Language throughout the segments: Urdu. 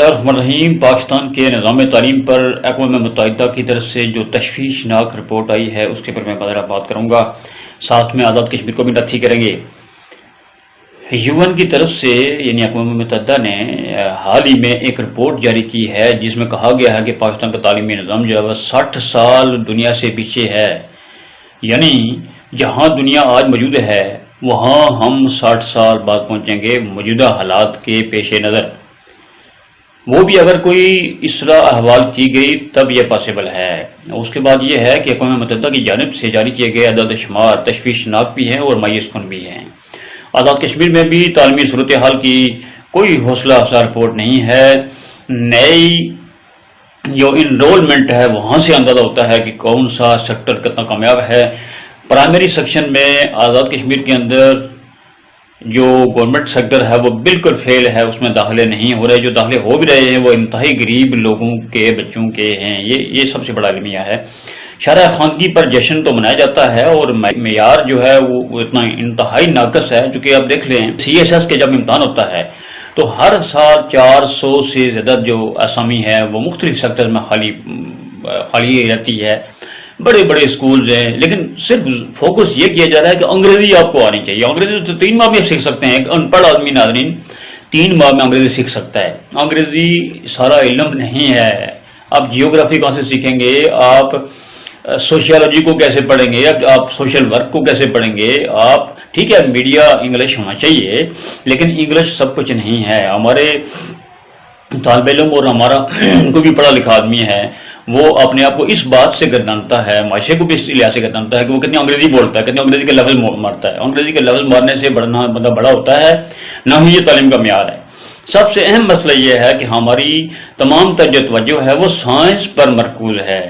الرحیم پاکستان کے نظام تعلیم پر اقوام متحدہ کی طرف سے جو تشویشناک رپورٹ آئی ہے اس کے پر میں بات کروں گا، ساتھ میں آزاد کشمیر کو بھی نتھی کریں گے۔ UN کی طرف سے یعنی اقوام متحدہ نے حال ہی میں ایک رپورٹ جاری کی ہے جس میں کہا گیا ہے کہ پاکستان کا تعلیمی نظام جو ہے وہ 60 سال دنیا سے پیچھے ہے، یعنی جہاں دنیا آج موجود ہے وہاں ہم 60 سال بعد پہنچیں گے موجودہ حالات کے پیش نظر، وہ بھی اگر کوئی اصلاح احوال کی گئی تب یہ پاسبل ہے۔ اس کے بعد یہ ہے کہ اقوام متحدہ کی جانب سے جاری کیے گئے اعداد و شمار تشویشناک بھی ہیں اور مایوس کن بھی ہیں۔ آزاد کشمیر میں بھی تعلیمی صورتحال کی کوئی حوصلہ افزا رپورٹ نہیں ہے۔ نئی جو انرولمنٹ ہے وہاں سے اندازہ ہوتا ہے کہ کون سا سیکٹر کتنا کامیاب ہے۔ پرائمری سیکشن میں آزاد کشمیر کے اندر جو گورنمنٹ سیکٹر ہے وہ بالکل فیل ہے، اس میں داخلے نہیں ہو رہے، جو داخلے ہو بھی رہے ہیں وہ انتہائی غریب لوگوں کے بچوں کے ہیں۔ یہ سب سے بڑا المیہ ہے۔ شرح خواندگی پر جشن تو منایا جاتا ہے اور معیار جو ہے وہ اتنا انتہائی ناقص ہے، چونکہ آپ دیکھ لیں CSS کے جب امتحان ہوتا ہے تو ہر سال 400 سے زیادہ جو اسامی ہے وہ مختلف سیکٹر میں خالی رہتی ہے۔ بڑے بڑے اسکولز ہیں لیکن صرف فوکس یہ کیا جا رہا ہے کہ انگریزی آپ کو آنی چاہیے۔ انگریزی تو 3 ماہ میں آپ سیکھ سکتے ہیں، ایک ان پڑھ آدمی ناظرین 3 ماہ میں انگریزی سیکھ سکتا ہے۔ انگریزی سارا علم نہیں ہے۔ آپ جیوگرافی کہاں سے سیکھیں گے، آپ سوشیالوجی کو کیسے پڑھیں گے، آپ سوشل ورک کو کیسے پڑھیں گے؟ آپ ٹھیک ہے میڈیا انگلش ہونا چاہیے لیکن انگلش سب کچھ نہیں ہے۔ ہمارے طالب علم اور ہمارا کوئی بھی پڑھا لکھا آدمی ہے وہ اپنے آپ کو اس بات سے گردانتا ہے، معاشرے کو بھی اس لحاظ سے گردانتا ہے کہ وہ کتنی انگریزی بولتا ہے، کتنی انگریزی کے لیول مارتا ہے۔ انگریزی کے لیول مارنے سے بندہ بڑا ہوتا ہے، نہ ہی یہ تعلیم کا معیار ہے۔ سب سے اہم مسئلہ یہ ہے کہ ہماری تمام جو توجہ ہے وہ سائنس پر مرکوز ہے۔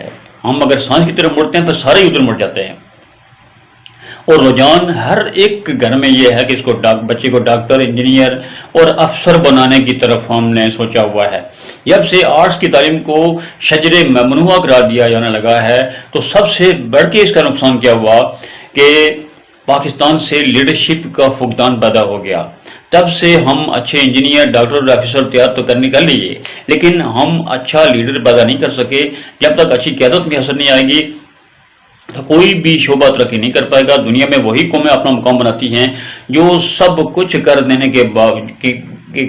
ہم اگر سائنس کی طرف مڑتے ہیں تو سارے ہی ادھر مڑ جاتے ہیں، اور رجحان ہر ایک گھر میں یہ ہے کہ اس کو بچے کو ڈاکٹر، انجینئر اور افسر بنانے کی طرف ہم نے سوچا ہوا ہے۔ جب سے آرٹس کی تعلیم کو شجر ممنوعہ قرار دیا جانے لگا ہے تو سب سے بڑھ کے اس کا نقصان کیا ہوا کہ پاکستان سے لیڈرشپ کا فقدان پیدا ہو گیا۔ تب سے ہم اچھے انجینئر، ڈاکٹر اور افسر تیار تو کر لیے لیکن ہم اچھا لیڈر پیدا نہیں کر سکے۔ جب تک اچھی قیادت میں اثر نہیں آئے گی تو کوئی بھی شعبہ ترقی نہیں کر پائے گا۔ دنیا میں وہی قومیں اپنا مقام بناتی ہیں جو سب کچھ کر دینے کے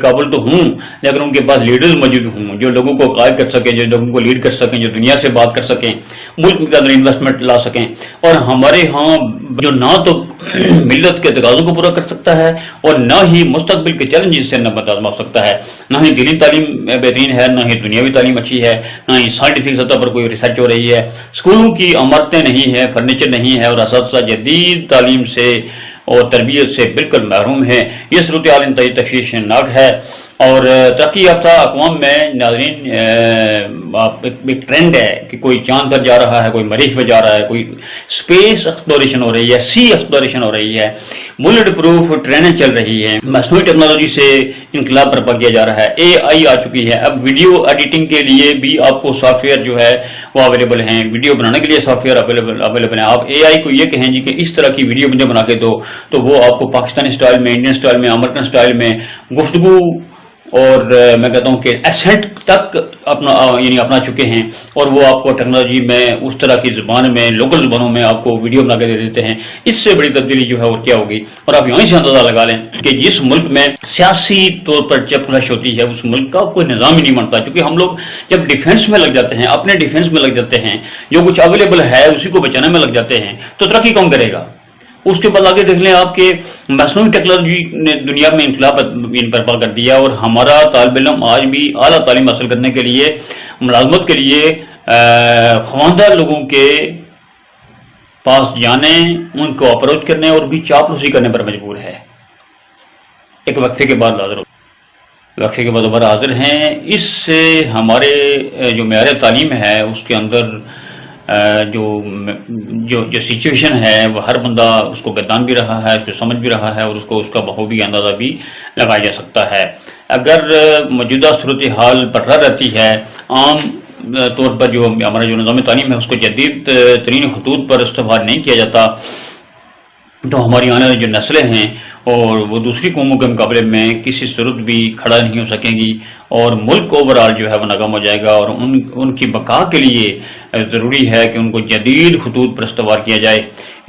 قابل تو ہوں لیکن ان کے پاس لیڈرز موجود ہوں جو لوگوں کو قائد کر سکیں، جو لوگوں کو لیڈ کر سکیں، جو دنیا سے بات کر سکیں، ملک کے اندر انویسٹمنٹ لا سکیں۔ اور ہمارے ہاں جو نہ تو ملت کے تقاضوں کو پورا کر سکتا ہے اور نہ ہی مستقبل کے چیلنجز سے نمٹا سکتا ہے، نہ ہی دینی تعلیم بہترین ہے، نہ ہی دنیاوی تعلیم اچھی ہے، نہ ہی سائنٹیفک سطح پر کوئی ریسرچ ہو رہی ہے، اسکولوں کی عمارتیں نہیں ہیں، فرنیچر نہیں ہے اور اساتذہ جدید تعلیم سے اور تربیت سے بالکل محروم ہیں۔ یہ صورتحال انتہائی تشویشناک ہے اور ترقی یافتہ اقوام میں ناظرین ایک ٹرینڈ ہے کہ کوئی چاند پر جا رہا ہے، کوئی مریخ پہ جا رہا ہے، کوئی اسپیس ایکسپلوریشن ہو رہی ہے، سی ایکسپلوریشن ہو رہی ہے، بلٹ پروف ٹرینیں چل رہی ہیں، مصنوعی ٹیکنالوجی سے انقلاب برپا کیا جا رہا ہے، AI آ چکی ہے۔ اب ویڈیو ایڈیٹنگ کے لیے بھی آپ کو سافٹ ویئر جو ہے وہ اویلیبل ہیں، ویڈیو بنانے کے لیے سافٹ ویئر اویلیبل ہیں۔ آپ AI کو یہ کہیں جی کہ اس طرح کی ویڈیو مجھے بنا کے دو تو وہ آپ کو پاکستانی سٹائل میں، انڈین سٹائل میں، امریکن سٹائل میں گفتگو اور میں کہتا ہوں کہ ایسنٹ تک اپنا چکے ہیں اور وہ آپ کو ٹیکنالوجی میں اس طرح کی زبان میں، لوکل زبانوں میں آپ کو ویڈیو بنا کے دے دیتے ہیں۔ اس سے بڑی تبدیلی جو ہے وہ کیا ہوگی؟ اور آپ یہیں سے اندازہ لگا لیں کہ جس ملک میں سیاسی طور پر چپکش ہوتی ہے اس ملک کا کوئی نظام ہی نہیں بنتا، کیونکہ ہم لوگ جب ڈیفینس میں لگ جاتے ہیں، اپنے ڈیفینس میں لگ جاتے ہیں، جو کچھ اویلیبل ہے اسی کو بچانے میں لگ جاتے ہیں تو ترقی کون کرے گا؟ اس کے بعد آگے دیکھ لیں آپ کے مصنوعی ٹیکنالوجی نے دنیا میں انقلاب برپا کر دیا اور ہمارا طالب علم آج بھی اعلیٰ تعلیم حاصل کرنے کے لیے، ملازمت کے لیے خواندہ لوگوں کے پاس جانے، ان کو اپروچ کرنے اور بھی چاپلوسی کرنے پر مجبور ہے۔ ایک وقفے کے بعد دوبارہ حاضر ہیں۔ اس سے ہمارے جو معیار تعلیم ہے اس کے اندر جو سچویشن ہے وہ ہر بندہ اس کو گردان بھی رہا ہے، اس کو سمجھ بھی رہا ہے اور اس کا بخوبی اندازہ بھی لگایا جا سکتا ہے۔ اگر موجودہ صورتحال برقرار رہتی ہے، عام طور پر جو ہمارا جو نظام تعلیم ہے اس کو جدید ترین خطوط پر استوار نہیں کیا جاتا تو ہماری آنے والی جو نسلیں ہیں اور وہ دوسری قوموں کے مقابلے میں کسی صورت بھی کھڑا نہیں ہو سکیں گی، اور ملک اوور آل جو ہے وہ ناکام ہو جائے گا، اور ان کی بقا کے لیے ضروری ہے کہ ان کو جدید خطوط پر استوار کیا جائے،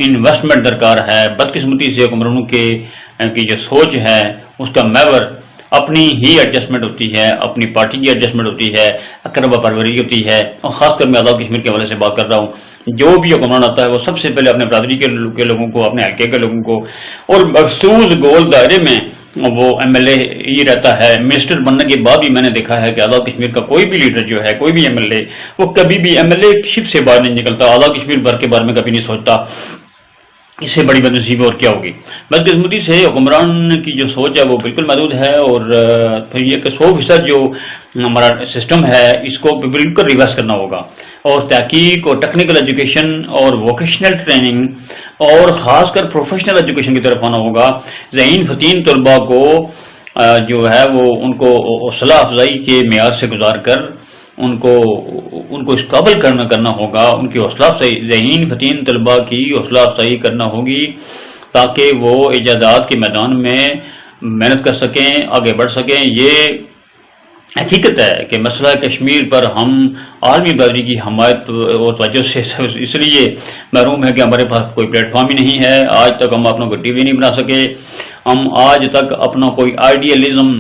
انویسٹمنٹ درکار ہے۔ بدقسمتی سے حکمرانوں کی جو سوچ ہے اس کا محور اپنی ہی ایڈجسٹمنٹ ہوتی ہے، اپنی پارٹی کی ایڈجسٹمنٹ ہوتی ہے، اقربا پروری ہوتی ہے، اور خاص کر میں آزاد کشمیر کے حوالے سے بات کر رہا ہوں۔ جو بھی حکمران آتا ہے وہ سب سے پہلے اپنے برادری کے لوگوں کو، اپنے حلقے کے لوگوں کو، اور مخصوص گول دائرے میں وہ ایم ایل اے ہی رہتا ہے۔ منسٹر بننے کے بعد بھی میں نے دیکھا ہے کہ آزاد کشمیر کا کوئی بھی لیڈر جو ہے، کوئی بھی ایم ایل اے، وہ کبھی بھی ایم ایل اے شپ سے باہر نہیں نکلتا، آزاد کشمیر بھر کے بارے میں کبھی نہیں سوچتا۔ اس سے بڑی بدنصیبی اور کیا ہوگی؟ بدقسمتی سے حکمران کی جو سوچ ہے وہ بالکل محدود ہے، اور پھر یہ کہ 100% جو ہمارا سسٹم ہے اس کو بالکل ریورس کرنا ہوگا، اور تحقیق اور ٹیکنیکل ایجوکیشن اور ووکیشنل ٹریننگ اور خاص کر پروفیشنل ایجوکیشن کی طرف آنا ہوگا۔ ذہین فتین طلباء کو جو ہے وہ ان کو حوصلہ افزائی کے معیار سے گزار کر ان کو اس قابل کرنا ہوگا، ان کی حوصلہ افزائی، ذہین فتین طلباء کی حوصلہ افزائی کرنا ہوگی تاکہ وہ ایجادات کے میدان میں محنت کر سکیں، آگے بڑھ سکیں۔ یہ حقیقت ہے کہ مسئلہ کشمیر پر ہم عالمی برادری کی حمایت اور توجہ سے اس لیے محروم ہے کہ ہمارے پاس کوئی پلیٹ فارم ہی نہیں ہے۔ آج تک ہم اپنا کوئی ٹی وی نہیں بنا سکے، ہم آج تک اپنا کوئی آئیڈیالزم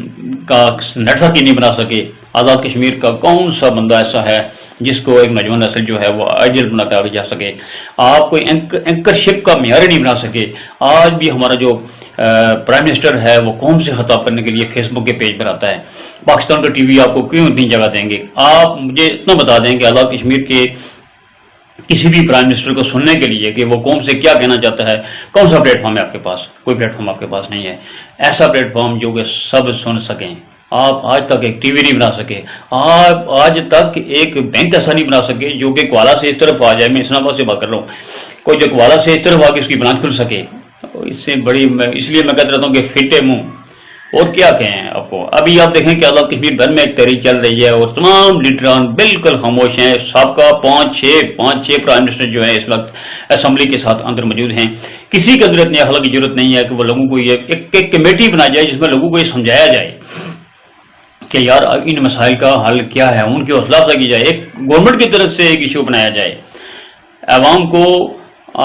کا نیٹ ورک ہی نہیں بنا سکے۔ آزاد کشمیر کا کون سا بندہ ایسا ہے جس کو ایک نوجوان نسل جو ہے وہ آئیڈیل بنا کے آگے جا سکے؟ آپ کوئی اینکر شپ کا معیار ہی نہیں بنا سکے۔ آج بھی ہمارا جو پرائم منسٹر ہے وہ قوم سے خطاب کرنے کے لیے فیس بک کے پیج پر آتا ہے۔ پاکستان کا ٹی وی آپ کو کیوں اتنی جگہ دیں گے؟ آپ مجھے اتنا بتا دیں کہ آزاد کشمیر کے کسی بھی پرائم منسٹر کو سننے کے لیے کہ وہ قوم سے کیا کہنا چاہتا ہے، کون سا پلیٹ فارم ہے آپ کے پاس؟ کوئی پلیٹ فارم آپ کے پاس نہیں ہے، ایسا پلیٹ فارم جو کہ سب سن سکیں۔ آپ آج تک ایک ٹی وی نہیں بنا سکے، آپ آج تک ایک بینک ایسا نہیں بنا سکے جو کہ کوالا سے اس طرف آ جائے۔ میں اسلام آباد سے بات کر رہا ہوں، کوئی جو کوالا سے اس طرف آ کے اس کی برانچ کھل سکے۔ اس سے بڑی اس لیے میں کہتا رہتا ہوں کہ فٹے منہ اور کیا کہیں آپ کو۔ ابھی آپ دیکھیں کہ آزاد کشمیر بھر میں ایک تحریک چل رہی ہے اور تمام لیڈران بالکل خاموش ہیں۔ سابقہ پانچ چھ پرائم منسٹر جو ہیں اس وقت اسمبلی کے ساتھ اندر موجود ہیں۔ کسی قدر اتنی اخلاق کی ضرورت نہیں ہے کہ وہ لوگوں کو یہ ایک کمیٹی بنا جائے جس میں لوگوں کو یہ سمجھایا جائے کہ یار ان مسائل کا حل کیا ہے، ان کی حوصلہ افزائی کی جائے، ایک گورنمنٹ کی طرف سے ایک ایشو بنایا جائے۔ عوام کو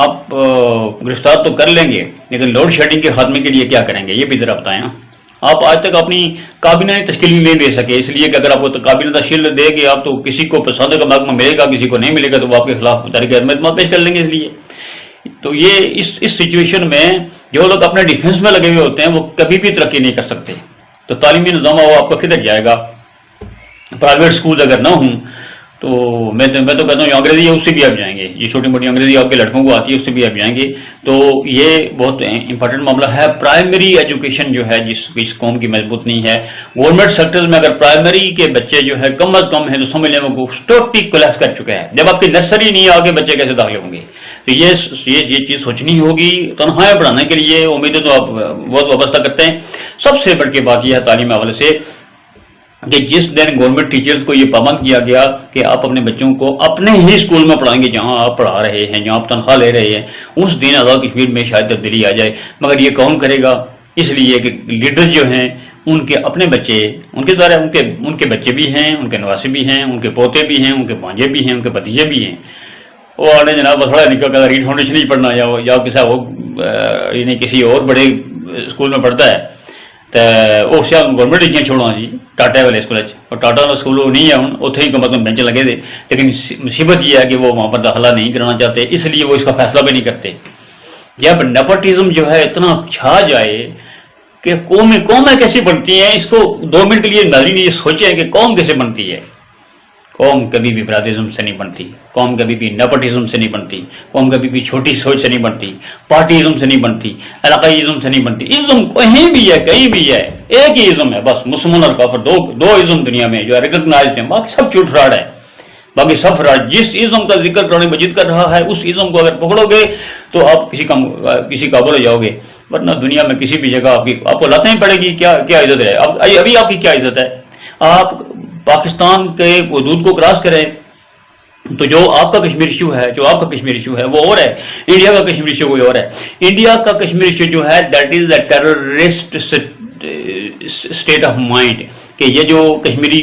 آپ گرفتار تو کر لیں گے لیکن لوڈ شیڈنگ کے خاتمے کے لیے کیا کریں گے یہ بھی ذرا بتائیں۔ آپ آج تک اپنی کابینہ تشکیل نہیں دے سکے، اس لیے کہ اگر آپ کو کابینہ تشکیل دے کہ آپ تو کسی کو پسند کا محکمہ ملے گا، کسی کو نہیں ملے گا تو وہ آپ کے خلاف تحریک عدم اعتماد پیش کر لیں گے۔ اس لیے تو یہ اس سچویشن میں جو لوگ اپنے ڈیفنس میں لگے ہوئے ہوتے ہیں وہ کبھی بھی ترقی نہیں کر سکتے۔ تو تعلیمی نظام وہ آپ کا کدھر جائے گا؟ پرائیویٹ سکول اگر نہ ہوں تو میں تو کہتا ہوں انگریزی ہے اس سے بھی آپ جائیں گے، یہ چھوٹی موٹی انگریزی آپ کے لڑکوں کو آتی ہے اس سے بھی آپ جائیں گے۔ تو یہ بہت امپورٹنٹ معاملہ ہے۔ پرائمری ایجوکیشن جو ہے جس قوم کی مضبوط نہیں ہے، گورنمنٹ سیکٹرز میں اگر پرائمری کے بچے جو ہے کم از کم ہے تو سمجھ لیں وہ ٹوٹلی کولیپس کر چکا ہے۔ جب آپ کی نرسری نہیں آگے بچے کیسے داخل ہوں گے؟ تو یہ چیز سوچنی ہوگی۔ تنخواہیں بڑھانے کے لیے امیدیں تو آپ بہت وابستہ کرتے ہیں۔ سب سے بڑھ کے بات یہ ہے تعلیم کے حوالے سے کہ جس دن گورنمنٹ ٹیچرز کو یہ پابند کیا گیا کہ آپ اپنے بچوں کو اپنے ہی اسکول میں پڑھائیں گے جہاں آپ پڑھا رہے ہیں، جہاں آپ تنخواہ لے رہے ہیں، اس دن آزاد کشمیر میں شاید تبدیلی آ جائے۔ مگر یہ کون کرے گا؟ اس لیے کہ لیڈر جو ہیں ان کے اپنے بچے، ان کے بچے بھی ہیں، ان کے نواسے بھی ہیں، ان کے پوتے بھی ہیں، ان کے بھانجے بھی ہیں، ان کے بھتیجے بھی ہیں۔ وہ آنے جناب تھوڑا نکل کر ریڈ فاؤنڈیشن ہی پڑھنا یا یعنی کسی اور بڑے اسکول میں پڑھتا ہے تو وہ سب گورنمنٹ ہی چھوڑنا جی ٹاٹا والے اسکول اور ٹاٹا والا اسکول نہیں ہے ہوں اتنے ہی کم از کم بینچ لگے تھے، لیکن مصیبت یہ ہے کہ وہ وہاں پر داخلہ نہیں کرانا چاہتے، اس لیے وہ اس کا فیصلہ بھی نہیں کرتے۔ جب نیپوٹزم جو ہے اتنا چھا جائے کہ قومیں کیسے بنتی ہیں، اس کو 2 منٹ کے لیے ناظرین یہ سوچیں کہ قوم کیسے بنتی ہے۔ قوم کبھی بھی برادرزم سے نہیں بنتی، قوم کبھی بھی نیپوٹزم سے نہیں بنتی، قوم کبھی بھی چھوٹی سوچ سے نہیں بنتی، پارٹیزم سے نہیں بنتی، علاقائیزم سے نہیں بنتی۔ ازم کہیں بھی ہے، کہیں بھی ہے، ایک ہی ازم ہے بس، مسلمان اور کافر، دو ازم دنیا میں جو ریکگنائزڈ ہیں، باقی سب جھوٹ فراڈ ہے، باقی سب فراڈ۔ جس ازم کا ذکر قرآن مجید کر رہا ہے اس ازم کو اگر پکڑو گے تو آپ کسی قابل ہو جاؤ گے، ورنہ دنیا میں کسی بھی جگہ آپ کو لاتیں پڑے گی۔ کیا عزت ہے ابھی آپ کی؟ کیا عزت ہے؟ آپ پاکستان کے حدود کو کراس کریں، تو جو آپ کا کشمیر ایشو ہے وہ اور ہے، انڈیا کا کشمیر ایشو کوئی اور ہے۔ انڈیا کا کشمیر ایشو جو ہے that is a terrorist state of mind, کہ یہ جو کشمیری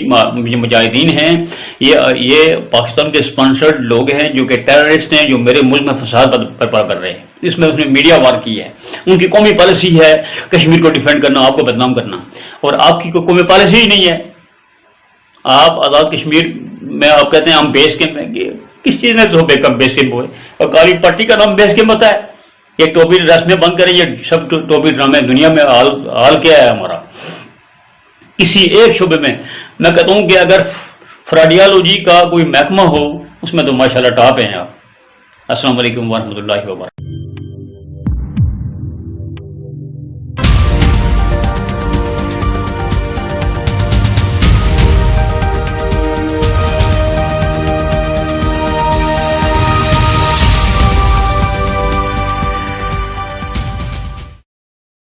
مجاہدین ہیں یہ پاکستان کے اسپانسرڈ لوگ ہیں جو کہ ٹیررسٹ ہیں، جو میرے ملک میں فساد برپا کر رہے ہیں۔ اس میں اس نے میڈیا وار کی ہے، ان کی قومی پالیسی ہے کشمیر کو ڈیفینڈ کرنا، آپ کو بدنام کرنا، اور آپ کی کوئی قومی پالیسی ہی نہیں ہے۔ آپ آزاد کشمیر میں آپ کہتے ہیں ہم بیس کیمپ ہیں، کس چیز نے تو بیس کیمپ ہوئے؟ اور کاری پارٹی کا نام بیس کیمپ ہوتا ہے؟ یہ ٹوپی رسمیں بند کریں، یہ سب ٹوپی ڈرامے دنیا میں حال کیا ہے ہمارا؟ کسی ایک شعبے میں کہتا ہوں کہ اگر فراڈیالوجی کا کوئی محکمہ ہو اس میں تو ماشاءاللہ ٹاپ ہیں آپ۔ السلام علیکم ورحمۃ اللہ وبرکاتہ۔